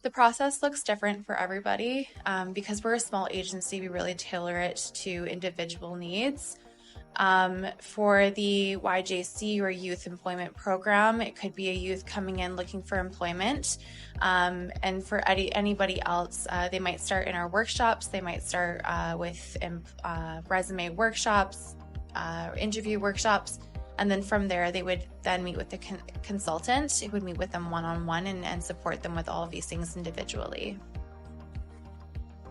The process looks different for everybody. Because we're a small agency, we really tailor it to individual needs. For the YJC or Youth Employment Program, it could be a youth coming in looking for employment. And for anybody else, they might start in our workshops. They might start with resume workshops, interview workshops. And then from there, they would then meet with the consultant. It would meet with them one-on-one and support them with all of these things individually.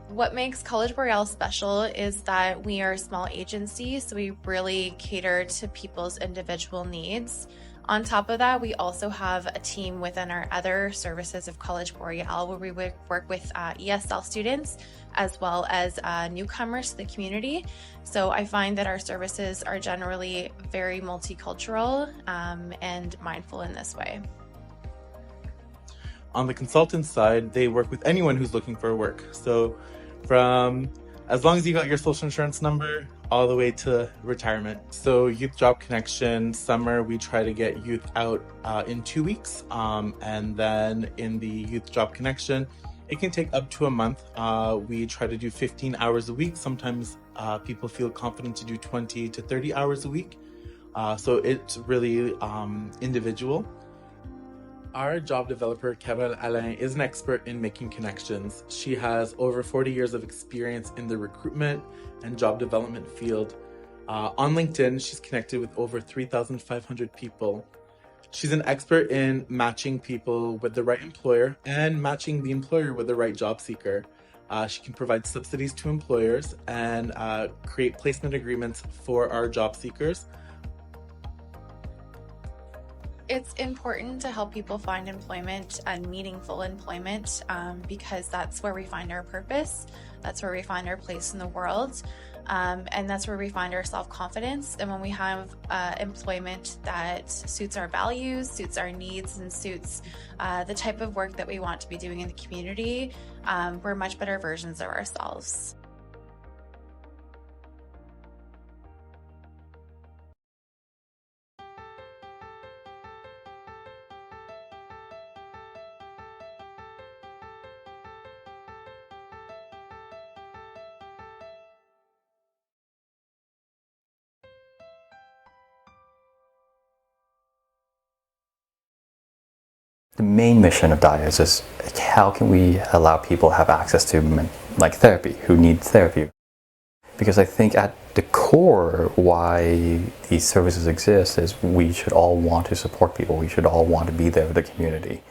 What makes College Boreal special is that we are a small agency, so we really cater to people's individual needs. On top of that, we also have a team within our other services of College Boreal where we work with ESL students as well as newcomers to the community. So I find that our services are generally very multicultural and mindful in this way. On the consultant side, they work with anyone who's looking for work. So from as long as you got your social insurance number all the way to retirement. So Youth Job Connection, summer, we try to get youth out in 2 weeks. And then in the Youth Job Connection, it can take up to a month. We try to do 15 hours a week. Sometimes people feel confident to do 20 to 30 hours a week. So it's really individual. Our job developer, Carole Alain, is an expert in making connections. She has over 40 years of experience in the recruitment and job development field. On LinkedIn, she's connected with over 3,500 people. She's an expert in matching people with the right employer and matching the employer with the right job seeker. She can provide subsidies to employers and create placement agreements for our job seekers. It's important to help people find employment and meaningful employment because that's where we find our purpose. That's where we find our place in the world. And that's where we find our self-confidence. And when we have employment that suits our values, suits our needs, and suits the type of work that we want to be doing in the community, we're much better versions of ourselves. The main mission of DIA is how can we allow people to have access to like therapy, who need therapy. Because I think at the core why these services exist is we should all want to support people. We should all want to be there for the community.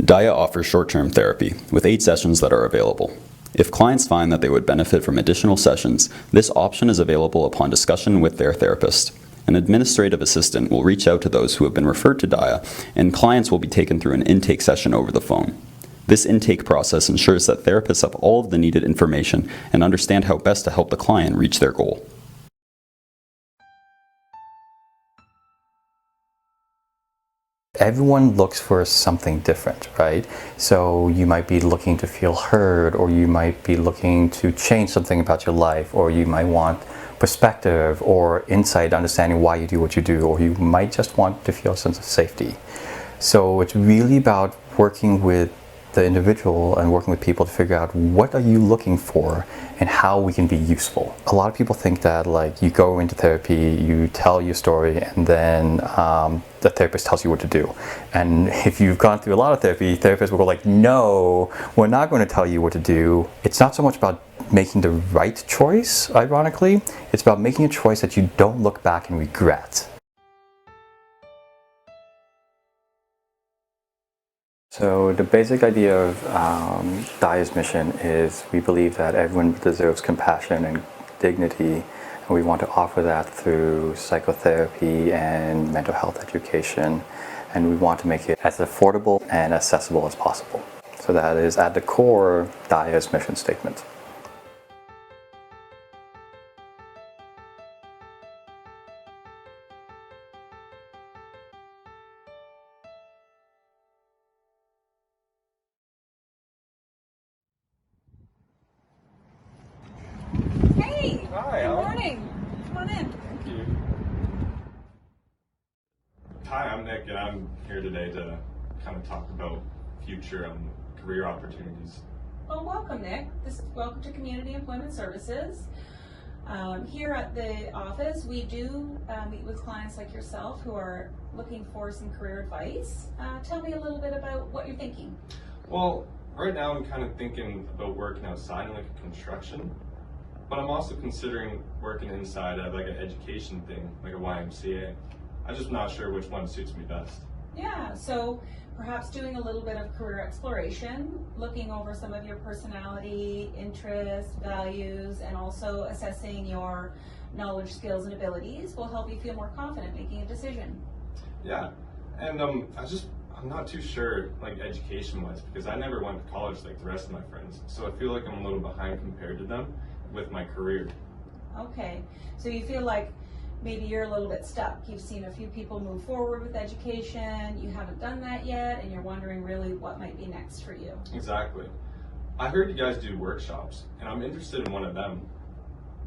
DIA offers short-term therapy with 8 sessions that are available. If clients find that they would benefit from additional sessions, this option is available upon discussion with their therapist. An administrative assistant will reach out to those who have been referred to DIA, and clients will be taken through an intake session over the phone. This intake process ensures that therapists have all of the needed information and understand how best to help the client reach their goal. Everyone looks for something different, right? So you might be looking to feel heard, or you might be looking to change something about your life, or you might want perspective or insight, understanding why you do what you do, or you might just want to feel a sense of safety. So it's really about working with the individual and working with people to figure out what are you looking for and how we can be useful. A lot of people think that like you go into therapy, you tell your story, and then the therapist tells you what to do. And if you've gone through a lot of therapy, therapists will go like, no, we're not going to tell you what to do. It's not so much about making the right choice, ironically. It's about making a choice that you don't look back and regret. So the basic idea of DIA's mission is we believe that everyone deserves compassion and dignity, and we want to offer that through psychotherapy and mental health education, and we want to make it as affordable and accessible as possible. So that is at the core DIA's mission statement. Hey! Hi, Good morning. Come on in. Thank you. Hi, I'm Nick, and I'm here today to kind of talk about future career opportunities. Well, welcome, Nick. Welcome to Community Employment Services. Here at the office, we do meet with clients like yourself who are looking for some career advice. Tell me a little bit about what you're thinking. Well, right now I'm kind of thinking about working outside in like a construction, but I'm also considering working inside at like an education thing, like a YMCA. I'm just not sure which one suits me best. Yeah, so perhaps doing a little bit of career exploration, looking over some of your personality, interests, values, and also assessing your knowledge, skills, and abilities will help you feel more confident making a decision. Yeah, and I'm not too sure like education-wise because I never went to college like the rest of my friends, so I feel like I'm a little behind compared to them with my career. Okay, so you feel like maybe you're a little bit stuck. You've seen a few people move forward with education, you haven't done that yet, and you're wondering really what might be next for you. Exactly. I heard you guys do workshops, and I'm interested in one of them.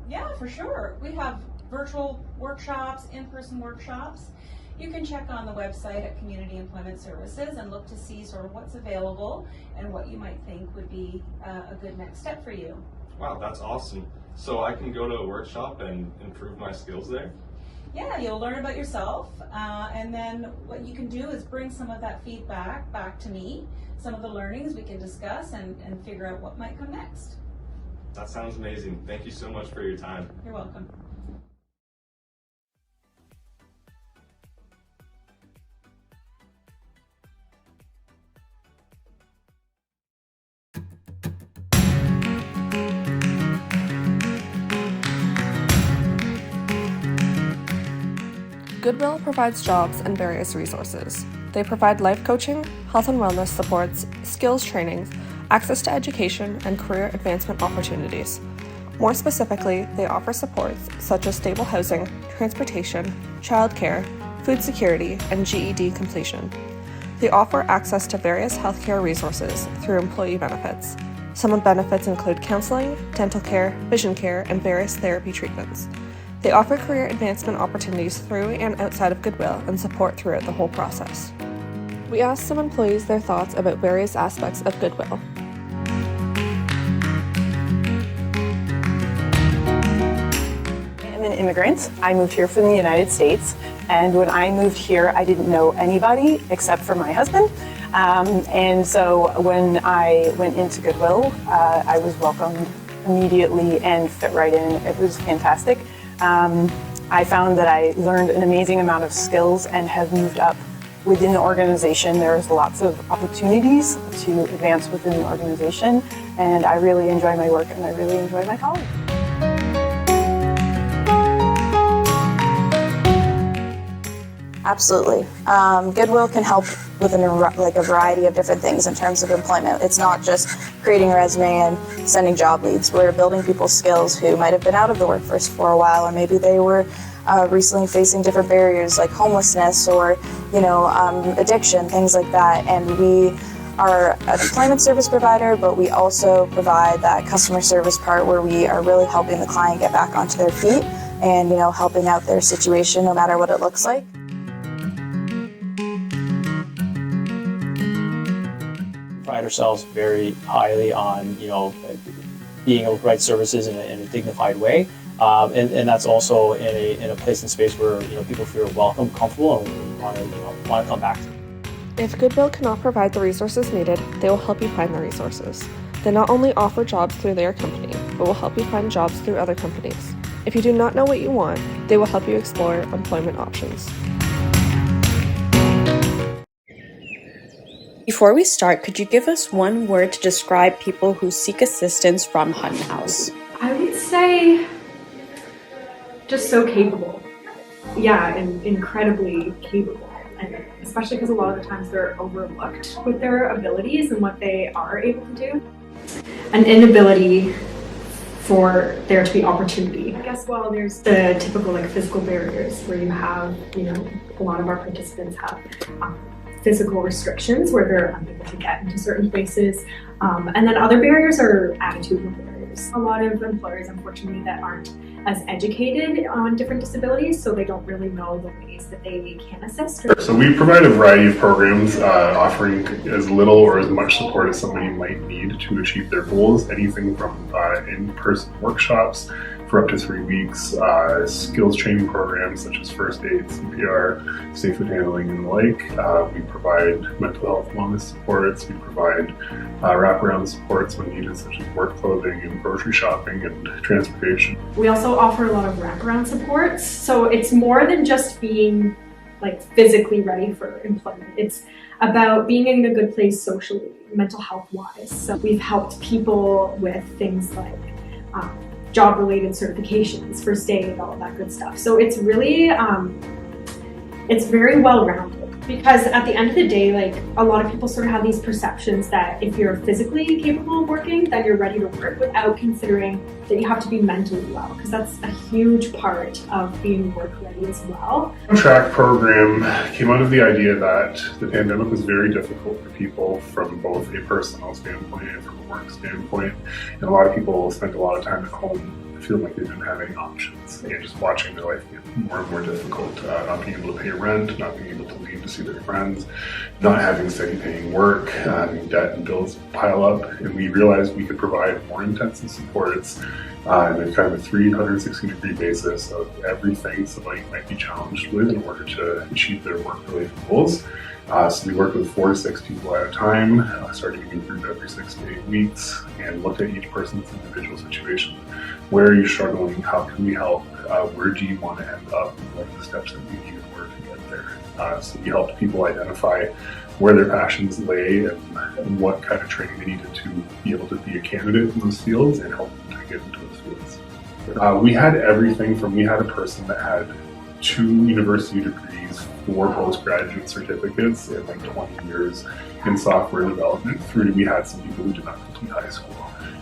Yeah, for sure. We have virtual workshops, in-person workshops. You can check on the website at Community Employment Services and look to see sort of what's available and what you might think would be a good next step for you. Wow, that's awesome. So I can go to a workshop and improve my skills there? Yeah, you'll learn about yourself, and then what you can do is bring some of that feedback back to me, some of the learnings we can discuss and figure out what might come next. That sounds amazing. Thank you so much for your time. You're welcome. Goodwill provides jobs and various resources. They provide life coaching, health and wellness supports, skills trainings, access to education, and career advancement opportunities. More specifically, they offer supports such as stable housing, transportation, childcare, food security, and GED completion. They offer access to various healthcare resources through employee benefits. Some benefits include counseling, dental care, vision care, and various therapy treatments. They offer career advancement opportunities through and outside of Goodwill and support throughout the whole process. We asked some employees their thoughts about various aspects of Goodwill. I'm an immigrant. I moved here from the United States, and when I moved here, I didn't know anybody except for my husband. And so when I went into Goodwill, I was welcomed immediately and fit right in. It was fantastic. I found that I learned an amazing amount of skills and have moved up within the organization. There's lots of opportunities to advance within the organization, and I really enjoy my work and I really enjoy my colleagues. Absolutely. Goodwill can help with a variety of different things in terms of employment. It's not just creating a resume and sending job leads. We're building people's skills who might have been out of the workforce for a while, or maybe they were recently facing different barriers like homelessness or addiction, things like that. And we are an employment service provider, but we also provide that customer service part where we are really helping the client get back onto their feet and helping out their situation no matter what it looks like. Pride ourselves very highly on being able to provide services in a dignified way, and that's also in a place and space where people feel welcome, comfortable, and want to come back. If Goodwill cannot provide the resources needed, they will help you find the resources. They not only offer jobs through their company, but will help you find jobs through other companies. If you do not know what you want, they will help you explore employment options. Before we start, could you give us one word to describe people who seek assistance from Hutton House? I would say just so capable. Yeah, and incredibly capable. And especially because a lot of the times they're overlooked with their abilities and what they are able to do. An inability for there to be opportunity. I guess while there's the typical physical barriers where you have, a lot of our participants have physical restrictions where they're unable to get into certain places. And then other barriers are attitudinal barriers. A lot of employers, unfortunately, that aren't as educated on different disabilities, so they don't really know the ways that they can assist. So we provide a variety of programs offering as little or as much support as somebody might need to achieve their goals, anything from in-person workshops for up to 3 weeks, skills training programs such as first aid, CPR, safe food handling, and the like. We provide mental health wellness supports. We provide wraparound supports when needed, such as work clothing and grocery shopping and transportation. We also offer a lot of wraparound supports, so it's more than just being like physically ready for employment. It's about being in a good place socially, mental health wise. So we've helped people with things like job-related certifications, first aid, all of that good stuff. So it's really, it's very well-rounded, because at the end of the day, like, a lot of people sort of have these perceptions that if you're physically capable of working, then you're ready to work, without considering that you have to be mentally well, because that's a huge part of being work ready as well. The track program came out of the idea that the pandemic was very difficult for people from both a personal standpoint and from a work standpoint, and a lot of people spent a lot of time at home feeling like they didn't have any options and just watching their life get more and more difficult, not being able to pay rent, not being able to leave to see their friends, not having steady paying work, having debt and bills pile up. And we realized we could provide more intensive supports in a kind of a 360-degree basis of everything somebody might be challenged with in order to achieve their work-related goals. So we worked with 4 to 6 people at a time, starting a new group every 6 to 8 weeks, and looked at each person's individual situation. Where are you struggling? How can we help? Where do you want to end up? What are the steps that we need in order to get there? So we helped people identify where their passions lay and what kind of training they needed to be able to be a candidate in those fields, and help them to get into those fields. We had everything from, we had a person that had 2 university degrees, 4 postgraduate certificates, and like 20 years in software development, through to we had some people who did not complete high school.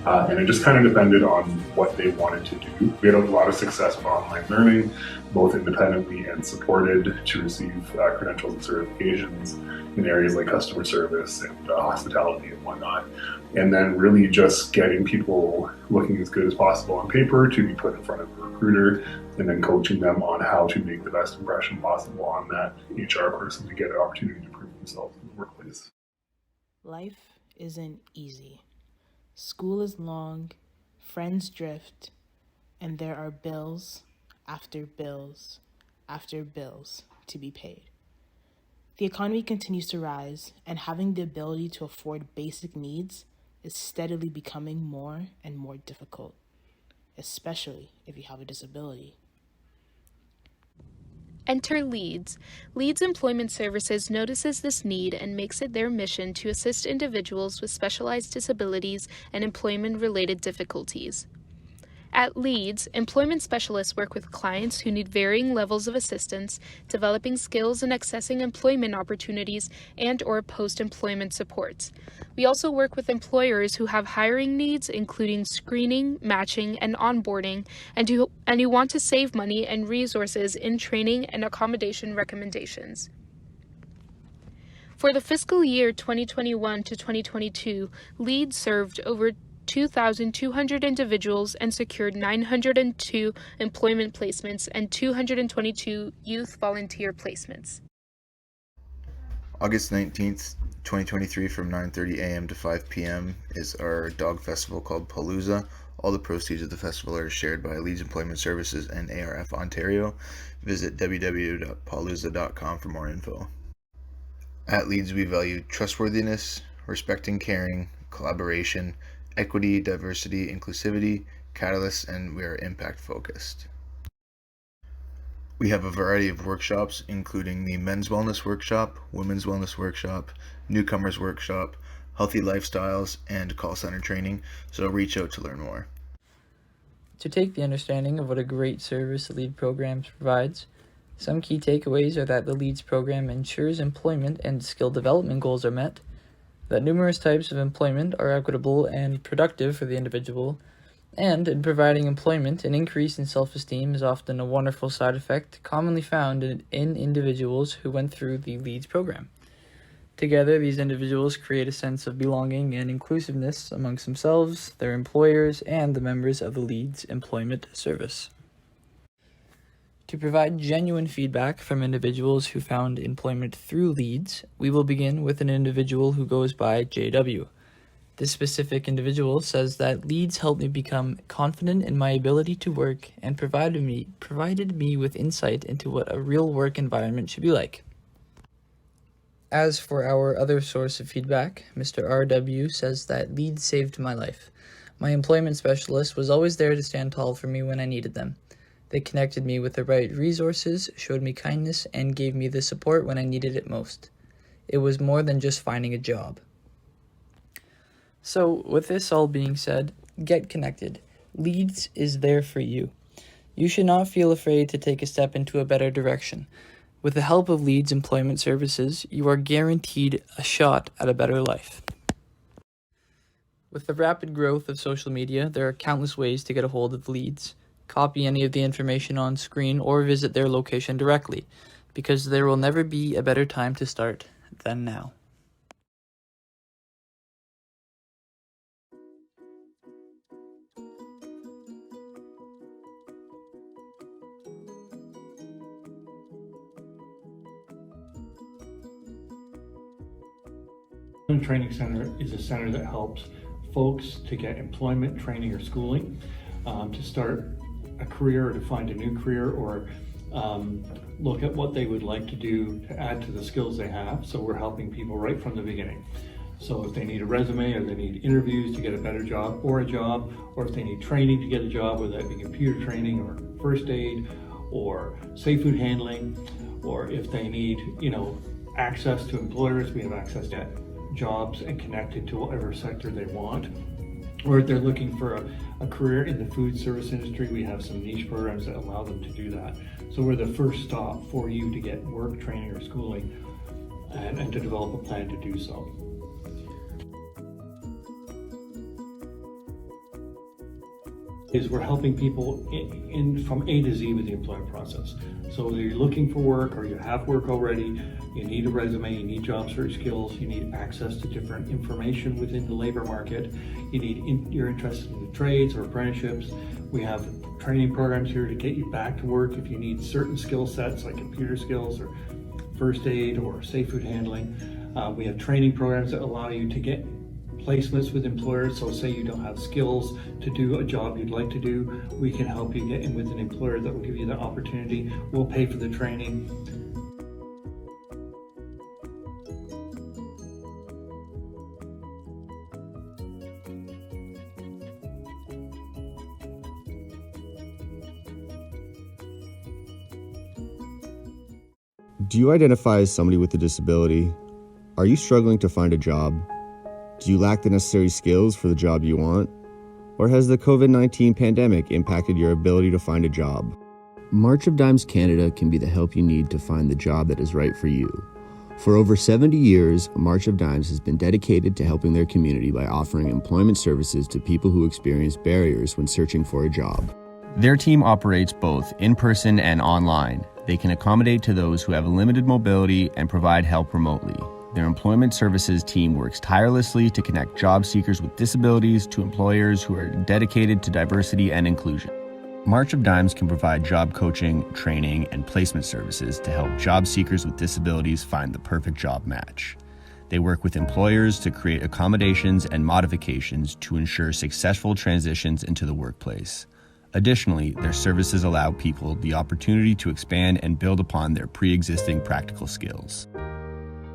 And it just kind of depended on what they wanted to do. We had a lot of success with online learning, both independently and supported, to receive credentials and certifications in areas like customer service and hospitality and whatnot. And then really just getting people looking as good as possible on paper to be put in front of a recruiter, and then coaching them on how to make the best impression possible on that HR person to get an opportunity to prove themselves in the workplace. Life isn't easy. School is long, friends drift, and there are bills after bills after bills to be paid. The economy continues to rise, and having the ability to afford basic needs is steadily becoming more and more difficult, especially if you have a disability. Enter Leads. Leads Employment Services notices this need and makes it their mission to assist individuals with specialized disabilities and employment-related difficulties. At Leads, employment specialists work with clients who need varying levels of assistance, developing skills and accessing employment opportunities and/or post-employment supports. We also work with employers who have hiring needs, including screening, matching, and onboarding, and who want to save money and resources in training and accommodation recommendations. For the fiscal year 2021 to 2022, Leads served over 2,200 individuals and secured 902 employment placements and 222 youth volunteer placements. August 19th, 2023 from 9:30 a.m. to 5 p.m. is our dog festival called Palooza. All the proceeds of the festival are shared by Leeds Employment Services and ARF Ontario. Visit www.palooza.com for more info. At Leeds, we value trustworthiness, respect and caring, collaboration, equity, diversity, inclusivity, catalysts, and we are impact focused. We have a variety of workshops, including the Men's Wellness Workshop, Women's Wellness Workshop, Newcomers Workshop, Healthy Lifestyles, and call center training, so reach out to learn more. To take the understanding of what a great service the LEAD program provides, some key takeaways are that the LEADS program ensures employment and skill development goals are met, that numerous types of employment are equitable and productive for the individual, and in providing employment, an increase in self-esteem is often a wonderful side effect commonly found in individuals who went through the LEADS program. Together, these individuals create a sense of belonging and inclusiveness amongst themselves, their employers, and the members of the LEADS Employment Service. To provide genuine feedback from individuals who found employment through Leeds, we will begin with an individual who goes by JW. This specific individual says that Leeds helped me become confident in my ability to work and provided me with insight into what a real work environment should be like. As for our other source of feedback, Mr. RW says that Leeds saved my life. My employment specialist was always there to stand tall for me when I needed them. They connected me with the right resources, showed me kindness, and gave me the support when I needed it most. It was more than just finding a job. So, with this all being said, get connected. Leeds is there for you. You should not feel afraid to take a step into a better direction. With the help of Leeds Employment Services, you are guaranteed a shot at a better life. With the rapid growth of social media, there are countless ways to get a hold of Leeds. Copy any of the information on screen or visit their location directly, because there will never be a better time to start than now. Training Center is a center that helps folks to get employment, training, or schooling, to start a career or to find a new career, or look at what they would like to do to add to the skills they have. So we're helping people right from the beginning. So if they need a resume, or they need interviews to get a better job, or if they need training to get a job, whether that be computer training or first aid or safe food handling, or if they need, access to employers, we have access to jobs and connected to whatever sector they want. Or if they're looking for a career in the food service industry, we have some niche programs that allow them to do that. So we're the first stop for you to get work, training, or schooling, and to develop a plan to do so. We're helping people in from A to Z with the employment process. So whether you're looking for work or you have work already, you need a resume, you need job search skills, you need access to different information within the labor market, you're interested in the trades or apprenticeships. We have training programs here to get you back to work if you need certain skill sets like computer skills or first aid or safe food handling. We have training programs that allow you to get placements with employers. So say you don't have skills to do a job you'd like to do, we can help you get in with an employer that will give you that opportunity. We'll pay for the training. Do you identify as somebody with a disability? Are you struggling to find a job? Do you lack the necessary skills for the job you want? Or has the COVID-19 pandemic impacted your ability to find a job? March of Dimes Canada can be the help you need to find the job that is right for you. For over 70 years, March of Dimes has been dedicated to helping their community by offering employment services to people who experience barriers when searching for a job. Their team operates both in person and online. They can accommodate to those who have limited mobility and provide help remotely. Their employment services team works tirelessly to connect job seekers with disabilities to employers who are dedicated to diversity and inclusion. March of Dimes can provide job coaching, training, and placement services to help job seekers with disabilities find the perfect job match. They work with employers to create accommodations and modifications to ensure successful transitions into the workplace. Additionally, their services allow people the opportunity to expand and build upon their pre-existing practical skills.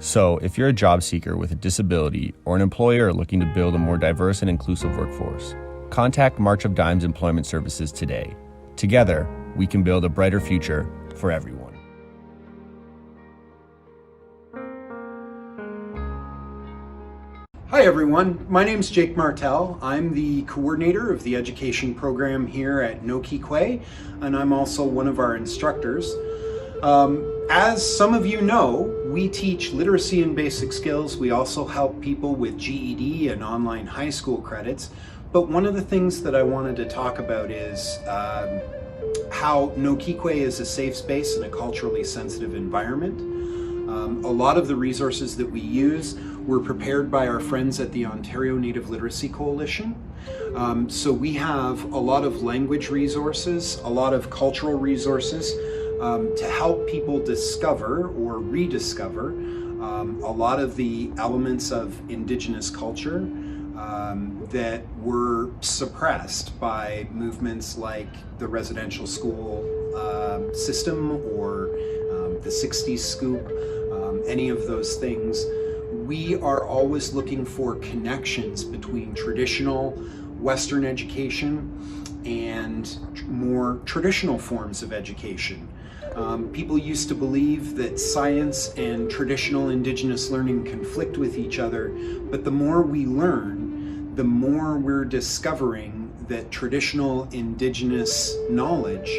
So, if you're a job seeker with a disability or an employer looking to build a more diverse and inclusive workforce, contact March of Dimes Employment Services today. Together, we can build a brighter future for everyone. Hi everyone, my name is Jake Martel. I'm the coordinator of the education program here at Nokique, and I'm also one of our instructors. As some of you know, we teach literacy and basic skills. We also help people with GED and online high school credits. But one of the things that I wanted to talk about is how Nokique is a safe space and a culturally sensitive environment. A lot of the resources that we use were prepared by our friends at the Ontario Native Literacy Coalition. So we have a lot of language resources, a lot of cultural resources, to help people discover or rediscover a lot of the elements of Indigenous culture that were suppressed by movements like the residential school system or the 60s scoop, any of those things. We are always looking for connections between traditional Western education and more traditional forms of education. People used to believe that science and traditional Indigenous learning conflict with each other, but the more we learn, the more we're discovering that traditional Indigenous knowledge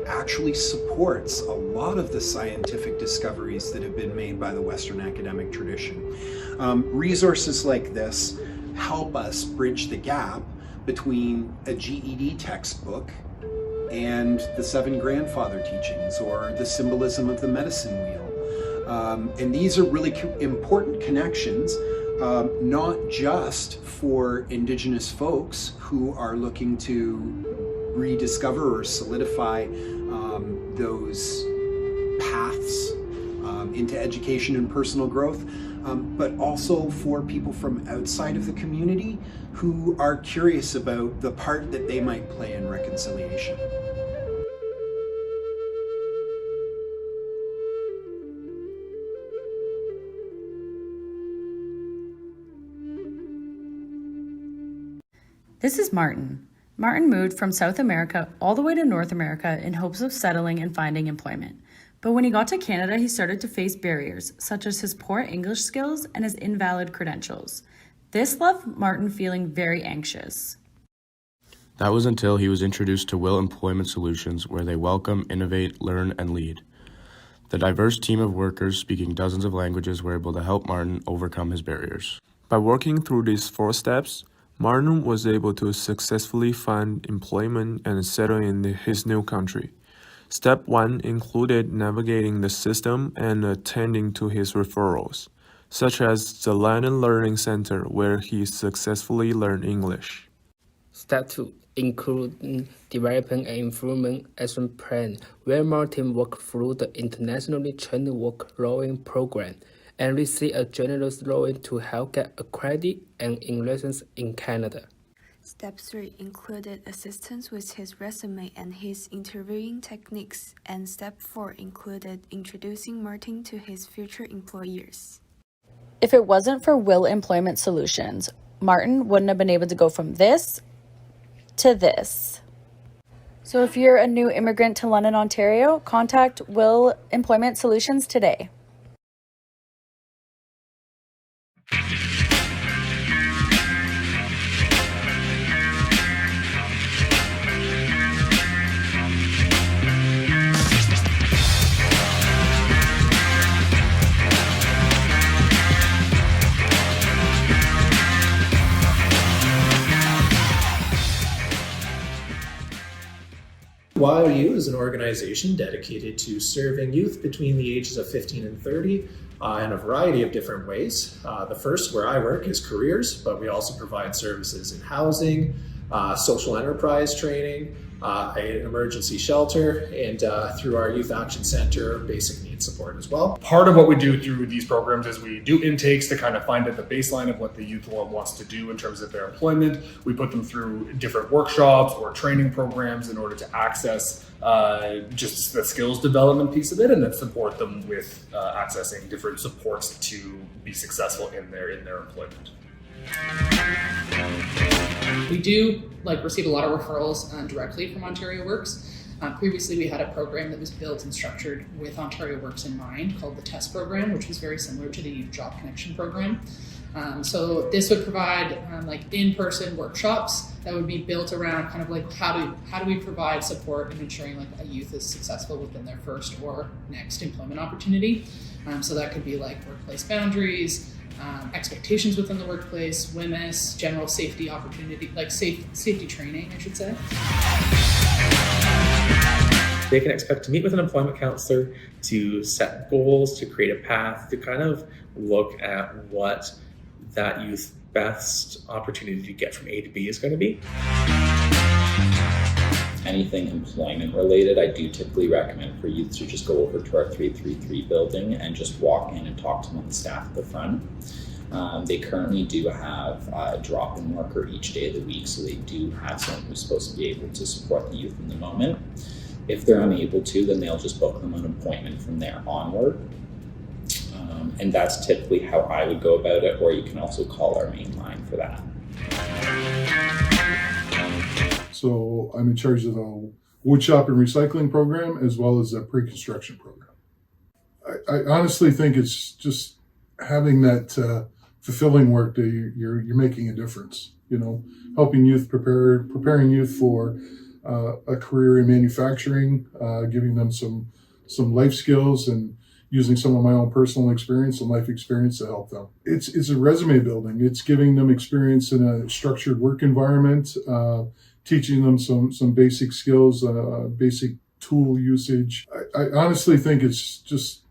actually supports a lot of the scientific discoveries that have been made by the Western academic tradition. Resources like this help us bridge the gap between a GED textbook and the 7 grandfather teachings or the symbolism of the medicine wheel. And these are really important connections, not just for Indigenous folks who are looking to rediscover or solidify those paths into education and personal growth, but also for people from outside of the community who are curious about the part that they might play in reconciliation. This is Martin. Martin moved from South America all the way to North America in hopes of settling and finding employment. But when he got to Canada, he started to face barriers, such as his poor English skills and his invalid credentials. This left Martin feeling very anxious. That was until he was introduced to Will Employment Solutions, where they welcome, innovate, learn, and lead. The diverse team of workers speaking dozens of languages were able to help Martin overcome his barriers. By working through these 4 steps, Martin was able to successfully find employment and settle in his new country. Step 1 included navigating the system and attending to his referrals, such as the Lennon Learning Center, where he successfully learned English. Step 2 included developing an improvement action plan, where Martin worked through the internationally trained work rowing program and received a generous loan to help get accredited and in lessons in Canada. Step 3 included assistance with his resume and his interviewing techniques, and Step 4 included introducing Martin to his future employers. If it wasn't for Will Employment Solutions, Martin wouldn't have been able to go from this to this. So if you're a new immigrant to London, Ontario, contact Will Employment Solutions today. YOU is an organization dedicated to serving youth between the ages of 15 and 30 in a variety of different ways. The first, where I work, is careers, but we also provide services in housing, social enterprise training, an emergency shelter, and through our Youth Action Center, basic needs support as well. Part of what we do through these programs is we do intakes to kind of find out the baseline of what the youth wants to do in terms of their employment. We put them through different workshops or training programs in order to access just the skills development piece of it, and then support them with accessing different supports to be successful in their employment. We do receive a lot of referrals directly from Ontario Works. Previously, we had a program that was built and structured with Ontario Works in mind called the TEST program, which was very similar to the Youth Job Connection program. So this would provide in-person workshops that would be built around how do we provide support in ensuring a youth is successful within their first or next employment opportunity. So that could be workplace boundaries, expectations within the workplace, WMIS, general safety opportunity, safety training, I should say. They can expect to meet with an employment counselor to set goals, to create a path, to kind of look at what that youth's best opportunity to get from A to B is going to be. anything employment related, I do typically recommend for youth to just go over to our 333 building and just walk in and talk to one of the staff at the front. They currently do have a drop-in worker each day of the week, so they do have someone who's supposed to be able to support the youth in the moment. If they're unable to, then they'll just book them an appointment from there onward. And that's typically how I would go about it, or you can also call our main line for that. So I'm in charge of the wood shop and recycling program as well as the pre-construction program. I honestly think it's just having that fulfilling work that you're making a difference. You know, helping youth preparing youth for a career in manufacturing, giving them some life skills, and using some of my own personal experience and life experience to help them. It's a resume building. It's giving them experience in a structured work environment, teaching them some basic skills, basic tool usage. I honestly think it's just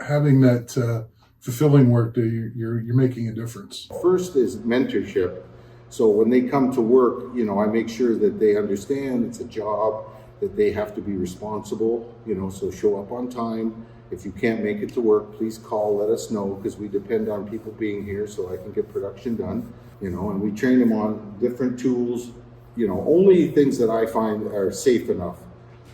having that fulfilling work that you're making a difference. First is mentorship. So when they come to work, you know, I make sure that they understand it's a job, that they have to be responsible, you know, so show up on time. If you can't make it to work, please call, let us know, because we depend on people being here so I can get production done, you know, and we train them on different tools, you know, only things that I find are safe enough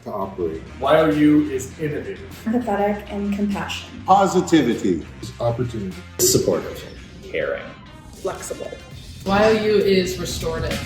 to operate. YOU is innovative, empathetic, and compassion. Positivity. Opportunity. Supportive. Caring. Flexible. YOU is restorative.